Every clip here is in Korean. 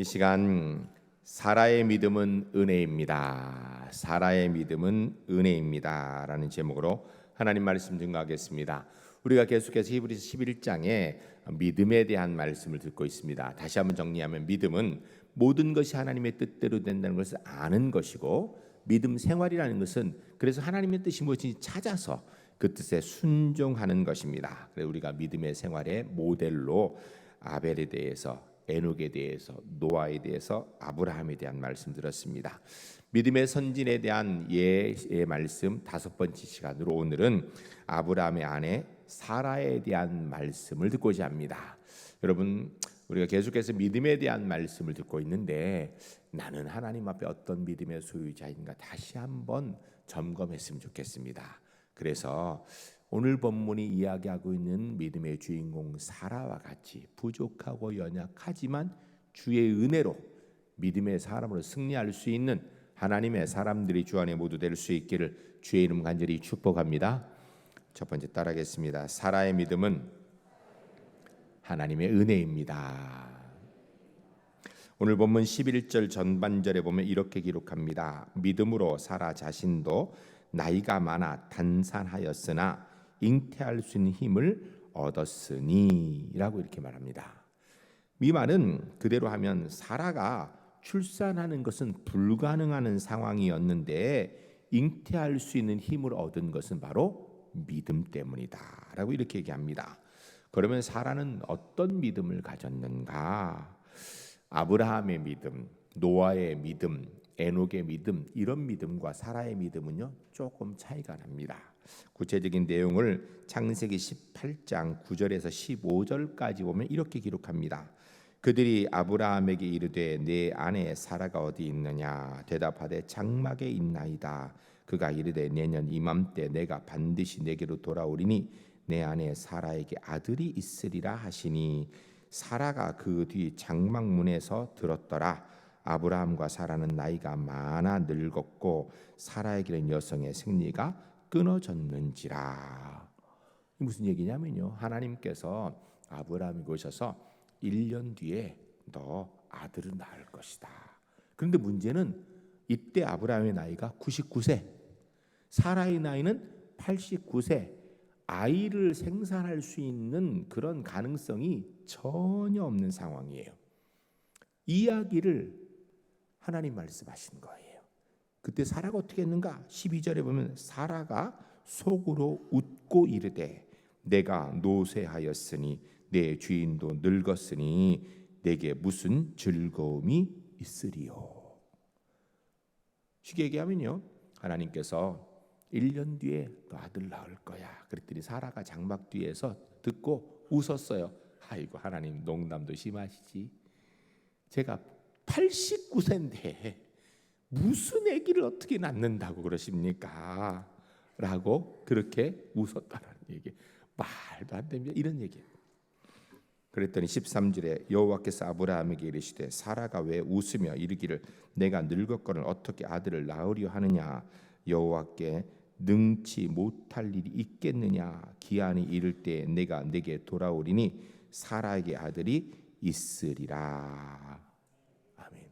이 시간 사라의 믿음은 은혜입니다. 사라의 믿음은 은혜입니다. 라는 제목으로 하나님 말씀 증거하겠습니다. 우리가 계속해서 히브리서 11장에 믿음에 대한 말씀을 듣고 있습니다. 다시 한번 정리하면 믿음은 모든 것이 하나님의 뜻대로 된다는 것을 아는 것이고, 믿음 생활이라는 것은 그래서 하나님의 뜻이 무엇인지 찾아서 그 뜻에 순종하는 것입니다. 그래서 우리가 믿음의 생활의 모델로 아벨에 대해서, 에녹에 대해서, 노아에 대해서, 아브라함에 대한 말씀 들었습니다. 믿음의 선진에 대한 예의 말씀 다섯 번째 시간으로 오늘은 아브라함의 아내 사라에 대한 말씀을 듣고자 합니다. 여러분, 우리가 계속해서 믿음에 대한 말씀을 듣고 있는데 나는 하나님 앞에 어떤 믿음의 소유자인가 다시 한번 점검했으면 좋겠습니다. 그래서 오늘 본문이 이야기하고 있는 믿음의 주인공 사라와 같이 부족하고 연약하지만 주의 은혜로 믿음의 사람으로 승리할 수 있는 하나님의 사람들이 주 안에 모두 될 수 있기를 주의 이름 간절히 축복합니다. 첫 번째 따라하겠습니다. 사라의 믿음은 하나님의 은혜입니다. 오늘 본문 11절 전반절에 보면 이렇게 기록합니다. 믿음으로 사라 자신도 나이가 많아 단산하였으나 잉태할 수 있는 힘을 얻었으니 라고 이렇게 말합니다. 이 말은 그대로 하면 사라가 출산하는 것은 불가능한 상황이었는데 잉태할 수 있는 힘을 얻은 것은 바로 믿음 때문이다 라고 이렇게 얘기합니다. 그러면 사라는 어떤 믿음을 가졌는가? 아브라함의 믿음, 노아의 믿음, 에녹의 믿음, 이런 믿음과 사라의 믿음은요 조금 차이가 납니다. 구체적인 내용을 창세기 18장 9절에서 15절까지 보면 이렇게 기록합니다. 그들이 아브라함에게 이르되 내 아내 사라가 어디 있느냐? 대답하되 장막에 있나이다. 그가 이르되 내년 이맘때 내가 반드시 내게로 돌아오리니 내 아내 사라에게 아들이 있으리라 하시니 사라가 그 뒤 장막문에서 들었더라. 아브라함과 사라는 나이가 많아 늙었고 사라에게는 여성의 생리가 끊어졌는지라. 무슨 얘기냐면요, 하나님께서 아브라함에게 오셔서 1년 뒤에 너 아들을 낳을 것이다. 그런데 문제는 이때 아브라함의 나이가 99세, 사라의 나이는 89세. 아이를 생산할 수 있는 그런 가능성이 전혀 없는 상황이에요. 이 이야기를 하나님 말씀하신 거예요. 그때 사라가 어떻게 했는가? 12절에 보면 사라가 속으로 웃고 이르되 내가 노쇠하였으니 내 주인도 늙었으니 내게 무슨 즐거움이 있으리요. 쉽게 얘기하면요, 하나님께서 1년 뒤에 너 아들 낳을 거야. 그랬더니 사라가 장막 뒤에서 듣고 웃었어요. 아이고, 하나님 농담도 심하시지. 제가 89세인데 무슨 아기를 어떻게 낳는다고 그러십니까? 라고 그렇게 웃었다는 얘기. 말도 안 됩니다. 이런 얘기예요. 그랬더니 13절에 여호와께서 아브라함에게 이르시되 사라가 왜 웃으며 이르기를 내가 늙었거늘 어떻게 아들을 낳으려 하느냐? 여호와께 능치 못할 일이 있겠느냐? 기한이 이를 때 내가 내게 돌아오리니 사라에게 아들이 있으리라. 아멘.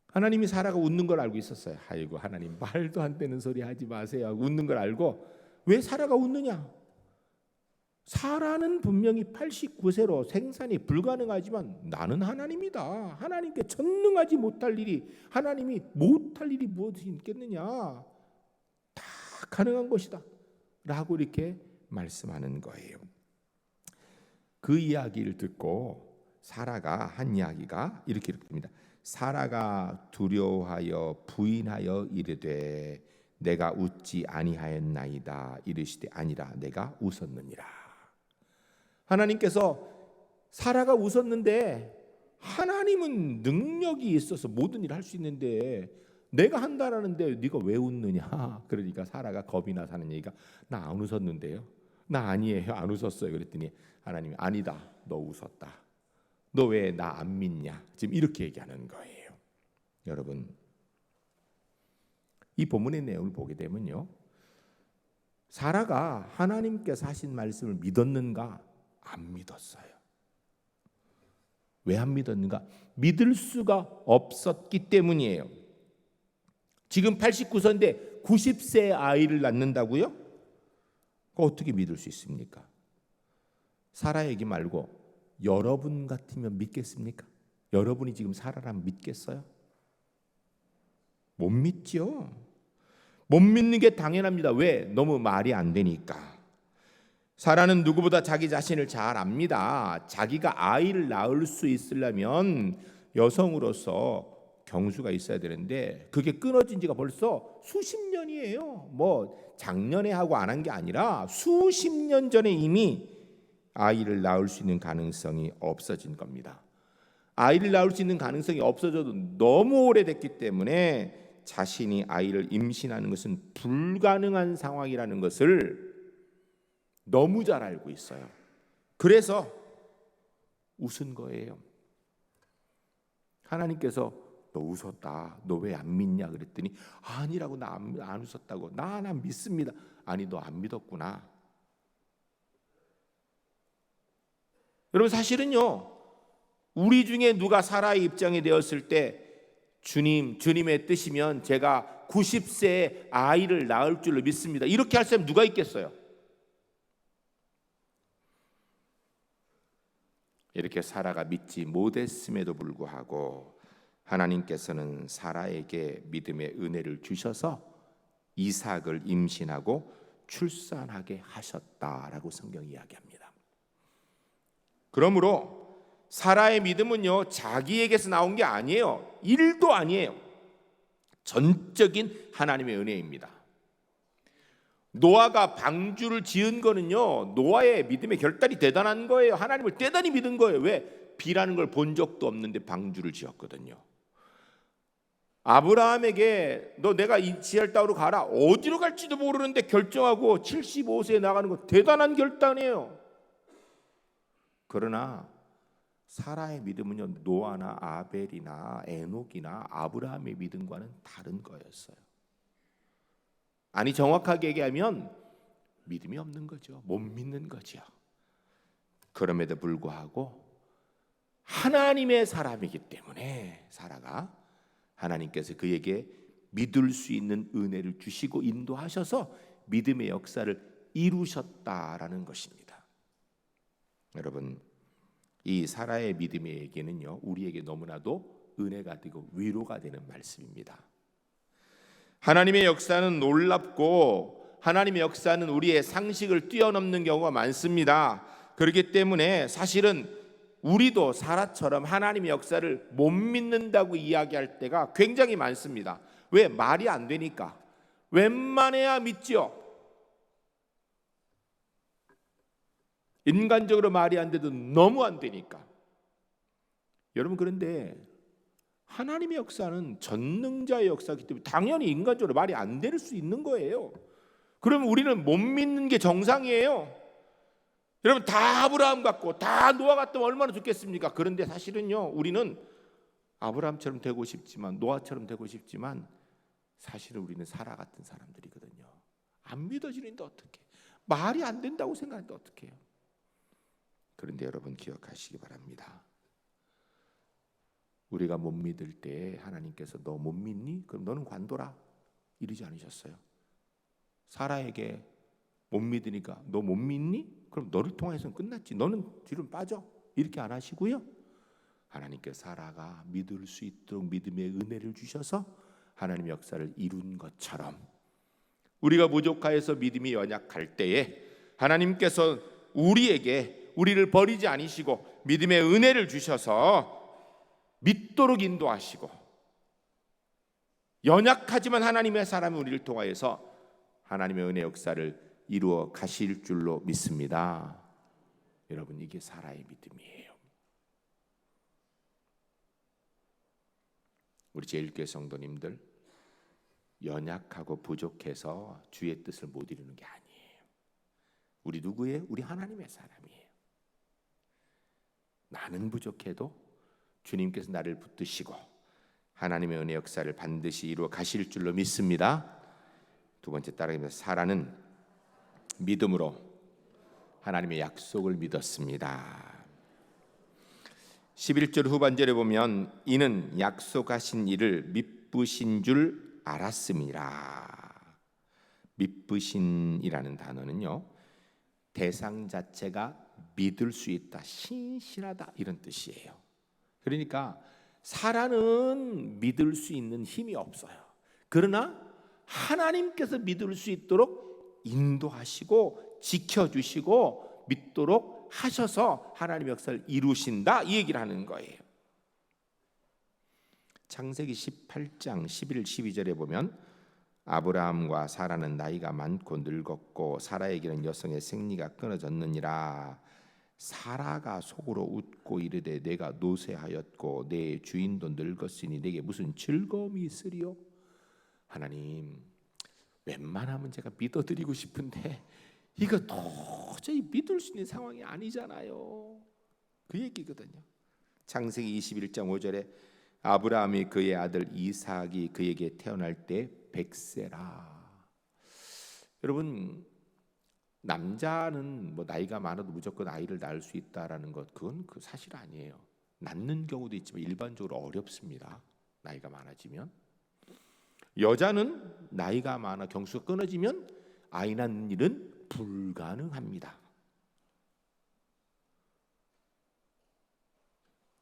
하나님이 사라가 웃는 걸 알고 있었어요. 아이고, 하나님 말도 안 되는 소리 하지 마세요 하고 웃는 걸 알고, 왜 사라가 웃느냐? 사라는 분명히 89세로 생산이 불가능하지만 나는 하나님이다. 하나님께 전능하지 못할 일이, 하나님이 못할 일이 무엇이 있겠느냐? 다 가능한 것이다 라고 이렇게 말씀하는 거예요. 그 이야기를 듣고 사라가 한 이야기가 이렇게 됩니다. 사라가 두려워하여 부인하여 이르되 내가 웃지 아니하였나이다. 이르시되 아니라 내가 웃었느니라. 하나님께서 사라가 웃었는데, 하나님은 능력이 있어서 모든 일을 할 수 있는데 내가 한다라는데 네가 왜 웃느냐? 그러니까 사라가 겁이 나서 하는 얘기가 나 안 웃었는데요. 나 아니에요. 안 웃었어요. 그랬더니 하나님이 아니다. 너 웃었다. 너 왜 나 안 믿냐? 지금 이렇게 얘기하는 거예요. 여러분, 이 본문의 내용을 보게 되면요, 사라가 하나님께서 하신 말씀을 믿었는가? 안 믿었어요. 왜 안 믿었는가? 믿을 수가 없었기 때문이에요. 지금 89세인데 90세 아이를 낳는다고요? 그거 어떻게 믿을 수 있습니까? 사라 얘기 말고 여러분 같으면 믿겠습니까? 여러분이 지금 사라라면 믿겠어요? 못 믿죠. 못 믿는 게 당연합니다. 왜? 너무 말이 안 되니까. 사라는 누구보다 자기 자신을 잘 압니다. 자기가 아이를 낳을 수 있으려면 여성으로서 경수가 있어야 되는데 그게 끊어진 지가 벌써 수십 년이에요. 뭐 작년에 하고 안 한 게 아니라 수십 년 전에 이미 아이를 낳을 수 있는 가능성이 없어진 겁니다. 아이를 낳을 수 있는 가능성이 없어져도 너무 오래됐기 때문에 자신이 아이를 임신하는 것은 불가능한 상황이라는 것을 너무 잘 알고 있어요. 그래서 웃은 거예요. 하나님께서 너 웃었다. 너 왜 안 믿냐 그랬더니 아니라고. 나 안 웃었다고. 나 믿습니다. 아니 너 안 믿었구나. 여러분 사실은요. 우리 중에 누가 사라의 입장에 되었을 때 주님의 뜻이면 제가 90세에 아이를 낳을 줄로 믿습니다. 이렇게 할 사람 누가 있겠어요? 이렇게 사라가 믿지 못했음에도 불구하고 하나님께서는 사라에게 믿음의 은혜를 주셔서 이삭을 임신하고 출산하게 하셨다라고 성경이 이야기합니다. 그러므로 사라의 믿음은요 자기에게서 나온 게 아니에요. 일도 아니에요. 전적인 하나님의 은혜입니다. 노아가 방주를 지은 거는요 노아의 믿음의 결단이 대단한 거예요. 하나님을 대단히 믿은 거예요. 왜? 비라는 걸 본 적도 없는데 방주를 지었거든요. 아브라함에게 너 내가 이 지할 땅으로 가라. 어디로 갈지도 모르는데 결정하고 75세에 나가는 거 대단한 결단이에요. 그러나 사라의 믿음은요 노아나 아벨이나 에녹이나 아브라함의 믿음과는 다른 거였어요. 아니 정확하게 얘기하면 믿음이 없는 거죠. 못 믿는 거죠. 그럼에도 불구하고 하나님의 사람이기 때문에 사라가 하나님께서 그에게 믿을 수 있는 은혜를 주시고 인도하셔서 믿음의 역사를 이루셨다라는 것입니다. 여러분 이 사라의 믿음의 얘기는요 우리에게 너무나도 은혜가 되고 위로가 되는 말씀입니다. 하나님의 역사는 놀랍고 하나님의 역사는 우리의 상식을 뛰어넘는 경우가 많습니다. 그렇기 때문에 사실은 우리도 사라처럼 하나님의 역사를 못 믿는다고 이야기할 때가 굉장히 많습니다. 왜? 말이 안 되니까. 웬만해야 믿죠. 인간적으로 말이 안 돼도 너무 안 되니까. 여러분 그런데 하나님의 역사는 전능자의 역사이기 때문에 당연히 인간적으로 말이 안 될 수 있는 거예요. 그러면 우리는 못 믿는 게 정상이에요. 여러분 다 아브라함 같고 다 노아 같으면 얼마나 좋겠습니까? 그런데 사실은요 우리는 아브라함처럼 되고 싶지만 노아처럼 되고 싶지만 사실은 우리는 사라 같은 사람들이거든요. 안 믿어지는데 어떡해. 말이 안 된다고 생각하는데 어떡해요. 그런데 여러분 기억하시기 바랍니다. 우리가 못 믿을 때 하나님께서 너 못 믿니? 그럼 너는 관둬라 이러지 않으셨어요. 사라에게 못 믿으니까 너 못 믿니? 그럼 너를 통해서는 끝났지. 너는 뒤로 빠져. 이렇게 안 하시고요. 하나님께 사라가 믿을 수 있도록 믿음의 은혜를 주셔서 하나님의 역사를 이룬 것처럼 우리가 부족하여서 믿음이 연약할 때에 하나님께서 우리를 버리지 않으시고 믿음의 은혜를 주셔서 믿도록 인도하시고 연약하지만 하나님의 사람이 우리를 통하여서 하나님의 은혜 역사를 이루어 가실 줄로 믿습니다. 여러분 이게 사라의 믿음이에요. 우리 제일교회 성도님들 연약하고 부족해서 주의 뜻을 못 이루는 게 아니에요. 우리 누구예요? 우리 하나님의 사람이에요. 나는 부족해도 주님께서 나를 붙드시고 하나님의 은혜 역사를 반드시 이루어 가실 줄로 믿습니다. 두 번째 따라가면서 사라는 믿음으로 하나님의 약속을 믿었습니다. 11절 후반절에 보면 이는 약속하신 일을 미쁘신 줄 알았음이라. 미쁘신이라는 단어는요, 대상 자체가 믿을 수 있다, 신실하다 이런 뜻이에요. 그러니까 사라는 믿을 수 있는 힘이 없어요. 그러나 하나님께서 믿을 수 있도록 인도하시고 지켜주시고 믿도록 하셔서 하나님의 역사를 이루신다, 이 얘기를 하는 거예요. 창세기 18장 11, 12절에 보면 아브라함과 사라는 나이가 많고 늙었고 사라에게는 여성의 생리가 끊어졌느니라. 사라가 속으로 웃고 이르되 내가 노쇠하였고 내 주인도 늙었으니 내게 무슨 즐거움이 있으리요? 하나님, 웬만하면 제가 믿어드리고 싶은데 이거 도저히 믿을 수 있는 상황이 아니잖아요. 그 얘기거든요. 창세기 21장 5절에 아브라함이 그의 아들 이삭이 그에게 태어날 때 100세라. 여러분, 남자는 뭐 나이가 많아도 무조건 아이를 낳을 수 있다라는 것, 그건 그 사실 아니에요. 낳는 경우도 있지만 일반적으로 어렵습니다. 나이가 많아지면. 여자는 나이가 많아 경수가 끊어지면 아이 낳는 일은 불가능합니다.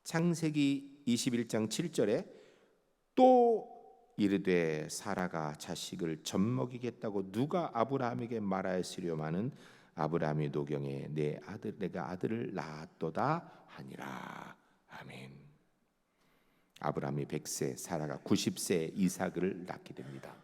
창세기 21장 7절에 또 이르되 사라가 자식을 젖먹이겠다고 누가 아브라함에게 말하였으려마는 아브라함이 노경에 내가 아들을 낳았도다 하니라. 아멘. 아브라함이 100세, 사라가 90세 이삭을 낳게 됩니다.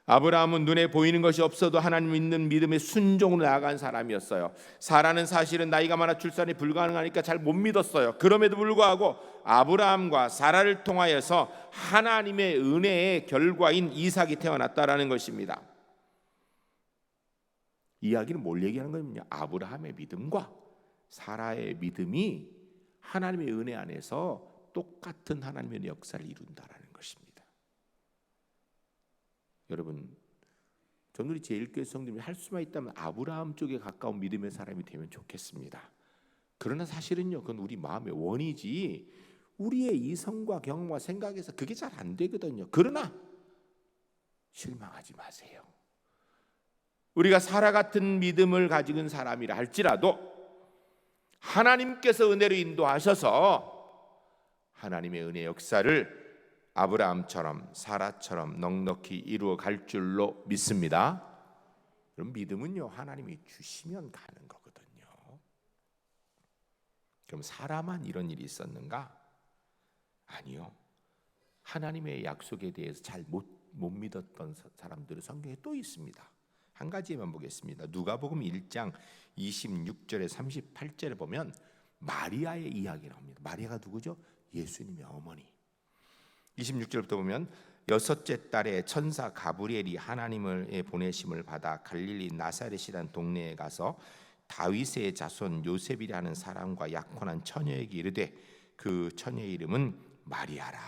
아브라함은 눈에 보이는 것이 없어도 하나님 믿는 믿음의 순종으로 나아간 사람이었어요. 사라는 사실은 나이가 많아 출산이 불가능하니까 잘 못 믿었어요. 그럼에도 불구하고 아브라함과 사라를 통하여서 하나님의 은혜의 결과인 이삭이 태어났다라는 것입니다. 이야기는 뭘 얘기하는 거냐면요, 아브라함의 믿음과 사라의 믿음이 하나님의 은혜 안에서 똑같은 하나님의 역사를 이룬다라는 것입니다. 여러분, 저는 우리 제일교회 성도님이 할 수만 있다면 아브라함 쪽에 가까운 믿음의 사람이 되면 좋겠습니다. 그러나 사실은요, 그건 우리 마음의 원이지 우리의 이성과 경험과 생각에서 그게 잘 안 되거든요. 그러나 실망하지 마세요. 우리가 사라 같은 믿음을 가진 사람이라 할지라도 하나님께서 은혜로 인도하셔서 하나님의 은혜 역사를 아브라함처럼 사라처럼 넉넉히 이루어 갈 줄로 믿습니다. 그럼 믿음은요, 하나님이 주시면 가는 거거든요. 그럼 사라만 이런 일이 있었는가? 아니요. 하나님의 약속에 대해서 잘 못 믿었던 사람들은 성경에 또 있습니다. 한 가지만 보겠습니다. 누가복음 1장 26절에 38절에 보면 마리아의 이야기가 나옵니다. 마리아가 누구죠? 예수님의 어머니. 26절부터 보면 여섯째 달에 천사 가브리엘이 하나님의 보내심을 받아 갈릴리 나사렛이라는 동네에 가서 다윗의 자손 요셉이라는 사람과 약혼한 처녀에게 이르되 그 처녀의 이름은 마리아라.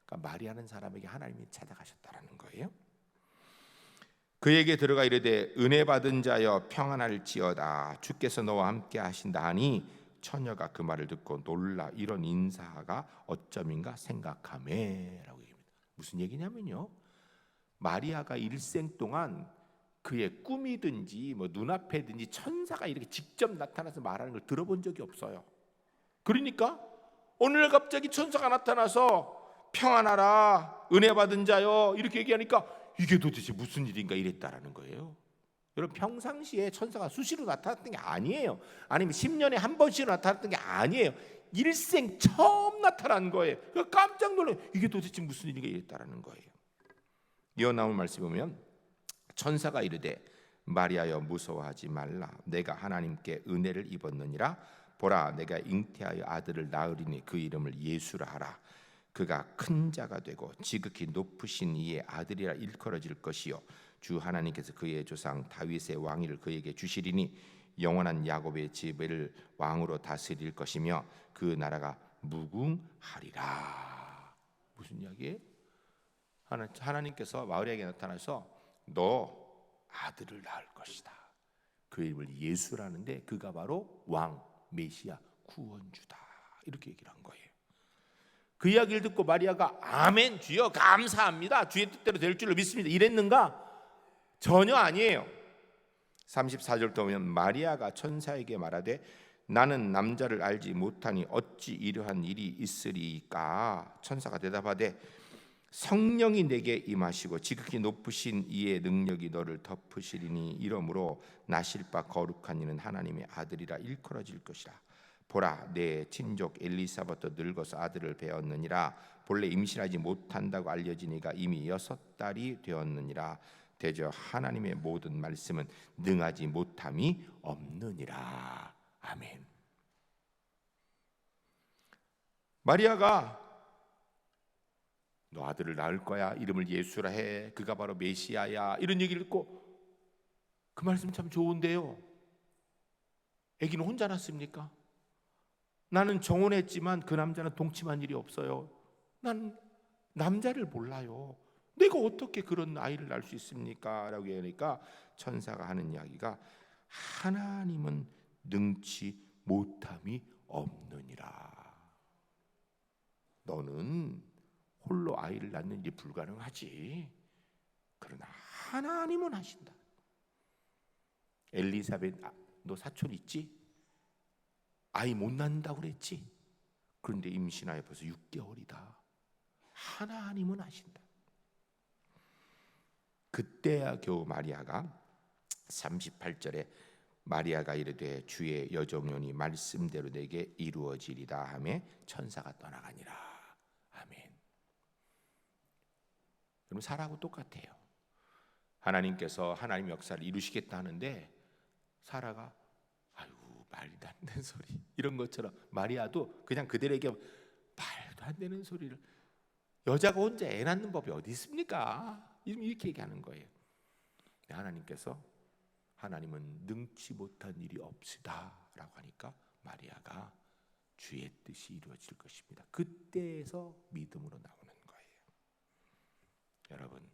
그러니까 마리아는 사람에게 하나님이 찾아가셨다라는 거예요. 그에게 들어가 이르되 은혜 받은 자여 평안할지어다 주께서 너와 함께 하신다 하니 처녀가 그 말을 듣고 놀라 이런 인사가 어쩌민가 생각하매라고 얘기합니다. 무슨 얘기냐면요, 마리아가 일생 동안 그의 꿈이든지 뭐 눈앞에든지 천사가 이렇게 직접 나타나서 말하는 걸 들어본 적이 없어요. 그러니까 오늘 갑자기 천사가 나타나서 평안하라 은혜 받은 자여 이렇게 얘기하니까 이게 도대체 무슨 일인가 이랬다라는 거예요. 여러분, 평상시에 천사가 수시로 나타났던 게 아니에요. 아니면 10년에 한 번씩 나타났던 게 아니에요. 일생 처음 나타난 거예요. 깜짝 놀래. 이게 도대체 무슨 일인가 이랬다라는 거예요. 이어 나온 말씀 보면 천사가 이르되 마리아여 무서워하지 말라. 내가 하나님께 은혜를 입었느니라. 보라, 내가 잉태하여 아들을 낳으리니 그 이름을 예수라 하라. 그가 큰 자가 되고 지극히 높으신 이의 아들이라 일컬어질 것이요 주 하나님께서 그의 조상 다윗의 왕위를 그에게 주시리니 영원한 야곱의 집을 왕으로 다스릴 것이며 그 나라가 무궁하리라. 무슨 이야기예요? 하나님께서 마리아에게 나타나서 너 아들을 낳을 것이다. 그 이름을 예수라는데 그가 바로 왕, 메시아, 구원주다 이렇게 얘기를 한 거예요. 그 이야기를 듣고 마리아가 아멘 주여 감사합니다. 주의 뜻대로 될 줄로 믿습니다. 이랬는가? 전혀 아니에요. 34절 보면 마리아가 천사에게 말하되 나는 남자를 알지 못하니 어찌 이러한 일이 있으리까? 천사가 대답하되 성령이 내게 임하시고 지극히 높으신 이의 능력이 너를 덮으시리니 이러므로 나실 바 거룩한 이는 하나님의 아들이라 일컬어질 것이라. 보라 내 친족 엘리사벳도 늙어서 아들을 배었느니라. 본래 임신하지 못한다고 알려진 이가 이미 6달이 되었느니라. 대저 하나님의 모든 말씀은 능하지 못함이 없느니라. 아멘. 마리아가 너 아들을 낳을 거야. 이름을 예수라 해. 그가 바로 메시아야. 이런 얘기를 듣고 그 말씀 참 좋은데요. 아기는 혼자 낳습니까? 나는 정혼했지만 그 남자는 동침한 일이 없어요. 난 남자를 몰라요. 내가 어떻게 그런 아이를 낳을 수 있습니까? 라고 하니까 천사가 하는 이야기가 하나님은 능치 못함이 없느니라. 너는 홀로 아이를 낳는 게 불가능하지. 그러나 하나님은 하신다. 엘리사벳 너 사촌 있지? 아이 못 낳는다고 그랬지? 그런데 임신하여 벌써 6개월이다. 하나님은 하신다. 그때야 겨우 마리아가 38절에 마리아가 이르되 주의 여종년이 말씀대로 내게 이루어지리다 하며 천사가 떠나가니라. 아멘. 그럼 사라하고 똑같아요. 하나님께서 하나님 역사를 이루시겠다 하는데 사라가 아유 말도 안 되는 소리 이런 것처럼 마리아도 그냥 그들에게 말도 안 되는 소리를 여자가 혼자 애 낳는 법이 어디 있습니까? 이렇게 얘기하는 거예요. 하나님께서 하나님은 능치 못한 일이 없으다 라고 하니까 마리아가 주의 뜻이 이루어질 것입니다. 그때에서 믿음으로 나오는 거예요. 여러분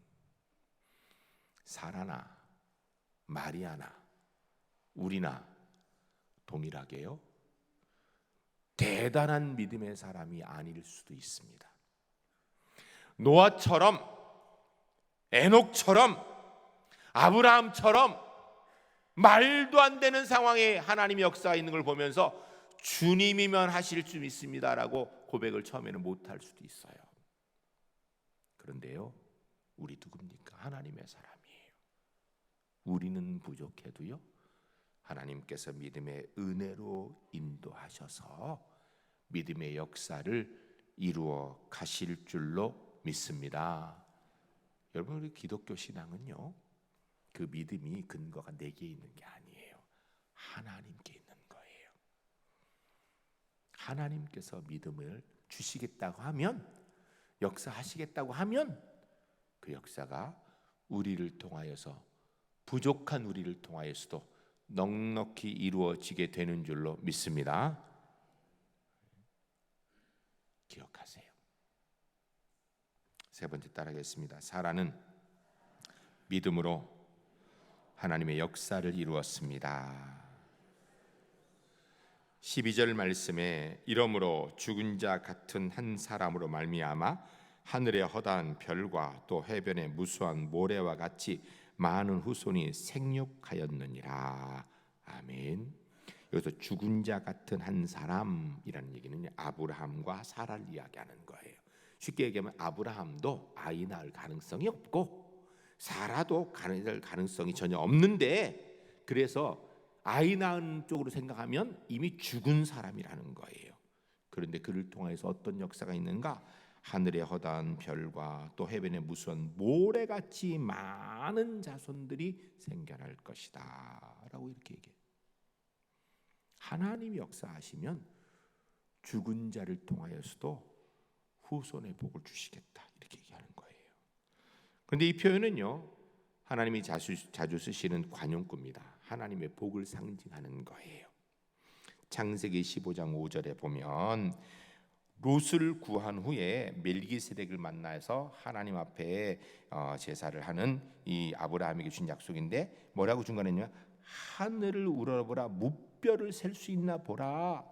사라나 마리아나 우리나 동일하게요 대단한 믿음의 사람이 아닐 수도 있습니다. 노아처럼 에녹처럼 아브라함처럼 말도 안 되는 상황에 하나님의 역사가 있는 걸 보면서 주님이면 하실 수 있습니다라고 고백을 처음에는 못할 수도 있어요. 그런데요 우리 누굽니까? 하나님의 사람이에요. 우리는 부족해도요 하나님께서 믿음의 은혜로 인도하셔서 믿음의 역사를 이루어 가실 줄로 믿습니다. 여러분 우리 기독교 신앙은요 그 믿음이 근거가 내게 있는 게 아니에요. 하나님께 있는 거예요. 하나님께서 믿음을 주시겠다고 하면 역사하시겠다고 하면 그 역사가 우리를 통하여서 부족한 우리를 통하여서도 넉넉히 이루어지게 되는 줄로 믿습니다. 기억하세요. 세 번째 따라하겠습니다. 사라는 믿음으로 하나님의 역사를 이루었습니다. 12절 말씀에 이러므로 죽은 자 같은 한 사람으로 말미암아 하늘의 허다한 별과 또 해변의 무수한 모래와 같이 많은 후손이 생육하였느니라. 아멘. 여기서 죽은 자 같은 한 사람이라는 얘기는 아브라함과 사라를 이야기하는 거예요. 쉽게 얘기하면 아브라함도 아이 낳을 가능성이 없고 사라도 낳을 가능성이 전혀 없는데 그래서 아이 낳은 쪽으로 생각하면 이미 죽은 사람이라는 거예요. 그런데 그를 통해서 어떤 역사가 있는가? 하늘의 허다한 별과 또 해변의 무수한 모래같이 많은 자손들이 생겨날 것이다 라고 이렇게 얘기해요. 하나님이 역사하시면 죽은 자를 통하여서도 후손의 복을 주시겠다 이렇게 얘기하는 거예요. 그런데 이 표현은요 하나님이 자주 쓰시는 관용구입니다. 하나님의 복을 상징하는 거예요. 창세기 15장 5절에 보면 롯을 구한 후에 멜기세덱을 만나서 하나님 앞에 제사를 하는 이 아브라함에게 준 약속인데 뭐라고 준 거냐면 하늘을 우러러보라 무뼈를 셀 수 있나 보라.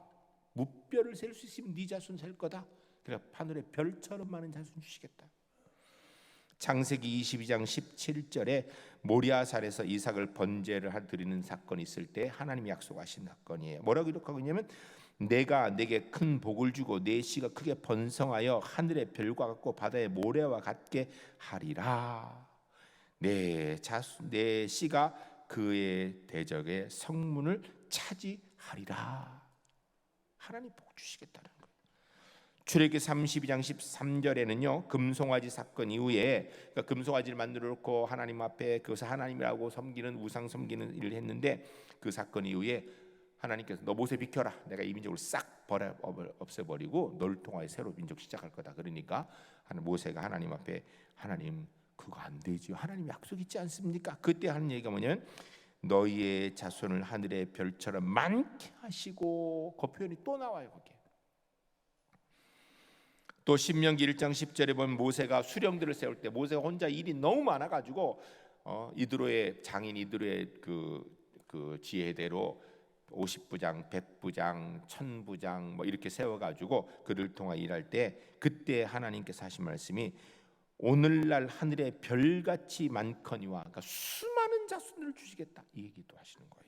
무뼈를 셀 수 있으면 네 자손 셀 거다. 그러니까 하늘의 별처럼 많은 자손 주시겠다. 창세기 22장 17절에 모리아산에서 이삭을 번제를 드리는 사건이 있을 때 하나님이 약속하신 사건이에요. 뭐라고 기록하고 있냐면 내가 내게 큰 복을 주고 내 씨가 크게 번성하여 하늘의 별과 같고 바다의 모래와 같게 하리라. 내 씨가 그의 대적의 성문을 차지하리라. 하나님 복 주시겠다는 거예요. 출애굽기 32장 13절에는요 금송아지 사건 이후에 그러니까 금송아지를 만들어 놓고 하나님 앞에 그것을 하나님이라고 섬기는 우상 섬기는 일을 했는데 그 사건 이후에 하나님께서 너 모세 비켜라. 내가 이 민족을 싹 없애버리고 너를 통하여 새로 민족 시작할 거다. 그러니까 모세가 하나님 앞에 하나님 그거 안 되지요. 하나님 약속 있지 않습니까? 그때 하는 얘기가 뭐냐면 너희의 자손을 하늘의 별처럼 많게 하시고 그 표현이 또 나와요. 거기에. 또 신명기 1장 10절에 보면 모세가 수령들을 세울 때 모세가 혼자 일이 너무 많아가지고 이드로의 장인 이드로의 그 지혜대로 50부장, 100부장, 1000부장 뭐 이렇게 세워가지고 그를 통해 일할 때 그때 하나님께서 하신 말씀이 오늘날 하늘의 별같이 많거니와 그러니까 수많은 자손들을 주시겠다 이 얘기도 하시는 거예요.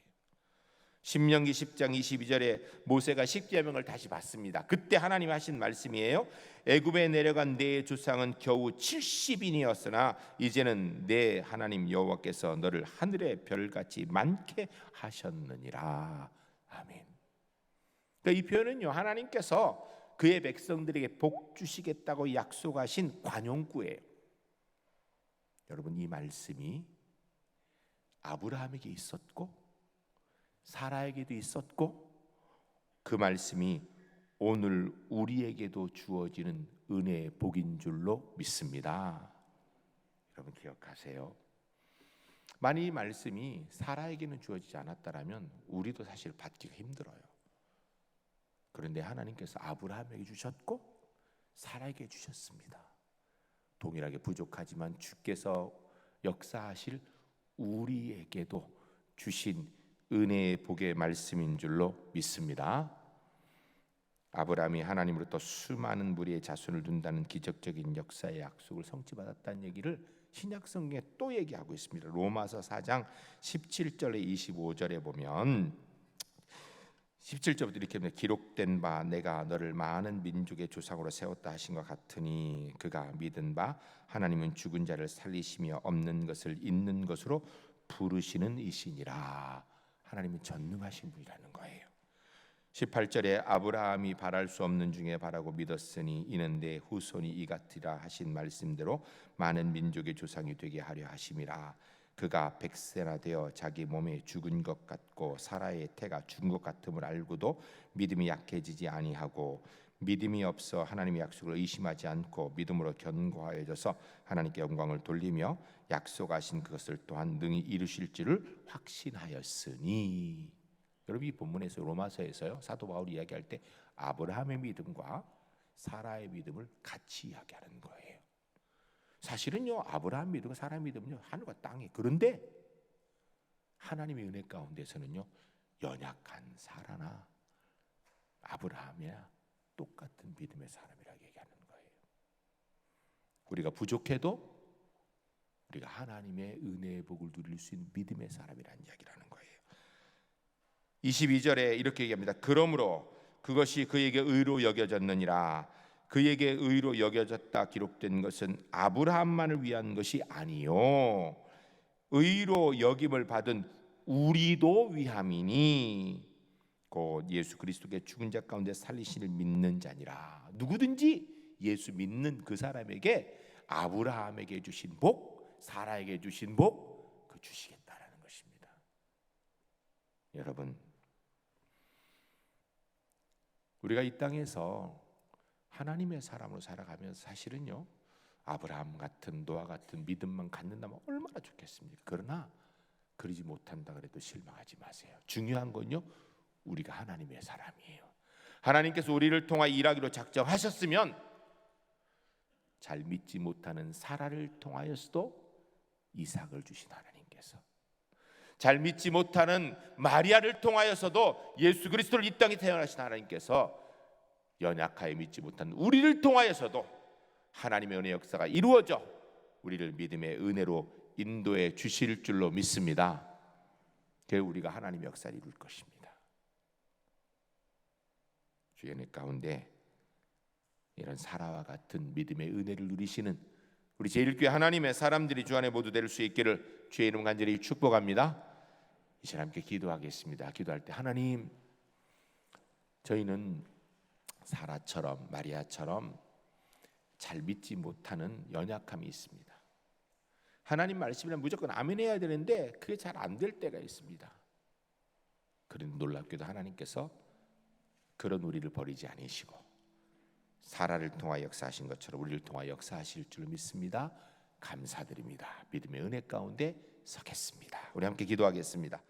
신명기 10장 22절에 모세가 십계명을 다시 받습니다. 그때 하나님 하신 말씀이에요. 애굽에 내려간 내 조상은 겨우 70인이었으나 이제는 내 하나님 여호와께서 너를 하늘의 별같이 많게 하셨느니라. 아멘. 그러니까 이 표현은요 하나님께서 그의 백성들에게 복 주시겠다고 약속하신 관용구예요. 여러분 이 말씀이 아브라함에게 있었고 사라에게도 있었고 그 말씀이 오늘 우리에게도 주어지는 은혜의 복인 줄로 믿습니다. 여러분 기억하세요. 만약 이 말씀이 사라에게는 주어지지 않았다면 우리도 사실 받기가 힘들어요. 그런데 하나님께서 아브라함에게 주셨고 사라에게 주셨습니다. 동일하게 부족하지만 주께서 역사하실 우리에게도 주신 은혜의 복의 말씀인 줄로 믿습니다. 아브라함이 하나님으로부터 수많은 무리의 자손을 둔다는 기적적인 역사의 약속을 성취받았다는 얘기를 신약 성경에 또 얘기하고 있습니다. 로마서 4장 17절에 25절에 보면 17절부터 이렇게 합니다. 기록된 바 내가 너를 많은 민족의 조상으로 세웠다 하신 것 같으니 그가 믿은 바 하나님은 죽은 자를 살리시며 없는 것을 있는 것으로 부르시는 이시니라. 하나님은 전능하신 분이라는 거예요. 18절에 아브라함이 바랄 수 없는 중에 바라고 믿었으니 이는 내 후손이 이같으리라 하신 말씀대로 많은 민족의 조상이 되게 하려 하심이라. 그가 100세나 되어 자기 몸에 죽은 것 같고 사라의 태가 죽은 것 같음을 알고도 믿음이 약해지지 아니하고 믿음이 없어 하나님의 약속을 의심하지 않고 믿음으로 견고하여져서 하나님께 영광을 돌리며 약속하신 그것을 또한 능히 이루실 줄을 확신하였으니. 여러분 이 본문에서 로마서에서요 사도 바울이 이야기할 때 아브라함의 믿음과 사라의 믿음을 같이 이야기하는 거예요. 사실은요 아브라함 믿음과 사라 믿음은요 하늘과 땅이 그런데 하나님의 은혜 가운데서는요 연약한 사라나 아브라함이나 똑같은 믿음의 사람이라고 얘기하는 거예요. 우리가 부족해도 우리가 하나님의 은혜의 복을 누릴 수 있는 믿음의 사람이라는 이야기를 하는 거예요. 22절에 이렇게 얘기합니다. 그러므로 그것이 그에게 의로 여겨졌느니라. 그에게 의로 여겨졌다 기록된 것은 아브라함만을 위한 것이 아니요 의로 여김을 받은 우리도 위함이니 곧 예수 그리스도의 죽은 자 가운데 살리시를 믿는 자니라. 누구든지 예수 믿는 그 사람에게 아브라함에게 주신 복, 사라에게 주신 복 그 주시겠다라는 것입니다. 여러분 우리가 이 땅에서 하나님의 사람으로 살아가면서 사실은요 아브라함 같은 노아 같은 믿음만 갖는다면 얼마나 좋겠습니까? 그러나 그러지 못한다 그래도 실망하지 마세요. 중요한 건요 우리가 하나님의 사람이에요. 하나님께서 우리를 통하여 일하기로 작정하셨으면 잘 믿지 못하는 사라를 통하여서도 이삭을 주신 하나님께서 잘 믿지 못하는 마리아를 통하여서도 예수 그리스도를 이 땅에 태어나신 하나님께서 연약하여 믿지 못한 우리를 통하여서도 하나님의 은혜 역사가 이루어져 우리를 믿음의 은혜로 인도해 주실 줄로 믿습니다. 그 우리가 하나님의 역사를 이룰 것입니다. 주의 은혜 가운데 이런 사라와 같은 믿음의 은혜를 누리시는 우리 제1교회 하나님의 사람들이 주 안에 모두 될 수 있기를 주의 이름 간절히 축복합니다. 이 시간 함께 기도하겠습니다. 기도할 때 하나님, 저희는 사라처럼 마리아처럼 잘 믿지 못하는 연약함이 있습니다. 하나님 말씀이란 무조건 아멘해야 되는데 그게 잘 안 될 때가 있습니다. 그런데 놀랍게도 하나님께서 그런 우리를 버리지 않으시고 사라를 통하여 역사하신 것처럼 우리를 통하여 역사하실 줄 믿습니다. 감사드립니다. 믿음의 은혜 가운데 서겠습니다. 우리 함께 기도하겠습니다.